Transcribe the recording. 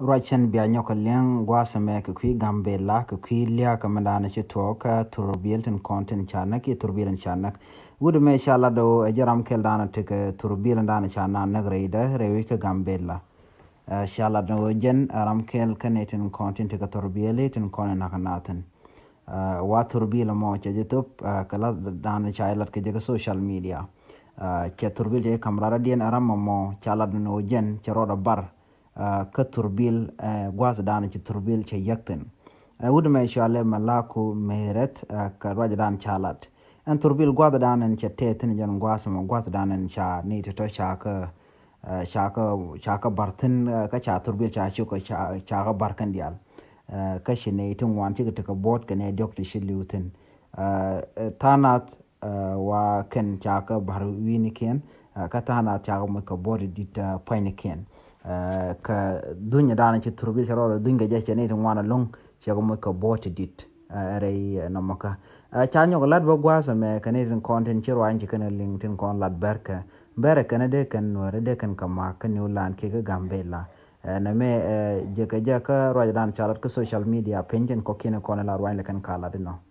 Rochen bia nyokoleng gwasame kwi gambela kwi lia kamandana chitoka turbil ten content chanak ye turbil chanak wudu me shala do jaram kel dana tek turbil dana chana nagreida rewi ka gambela shala do jen aram kel kaneten content tek turbil ten kon nakanaten wa turbil mo chejitup kala dana chailat ke jaga social media ke turbil je kamrara dien aram mo chala do jen cheroda bar ka turbil gwas dana ci turbil ci yakten wudu me shale malaku meret ka raja dan chalat an turbil gwada dan ci teten jan gwas mo gwas dan cha ni to ka bartin ka cha turbil cha ci ko cha ka barkan dial ka shine tun wan ci ka bot ka ne doctor shiluten tanat wa ken cha ka bar wini ken ka tanat cha ka bot dit point ken ka dunya dana ci turbil charo dunga je chene to wana long chego mo ka bot dit rey no maka chanyo lad bo gwasa me kaneten content chiro anji kana linkedin kon lad berka bere kana de kan wore de kan kama kan ulan ke ga gambela na me je ka ro dan chalat ka social media penjen ko kene kon la rwai le kan kala dino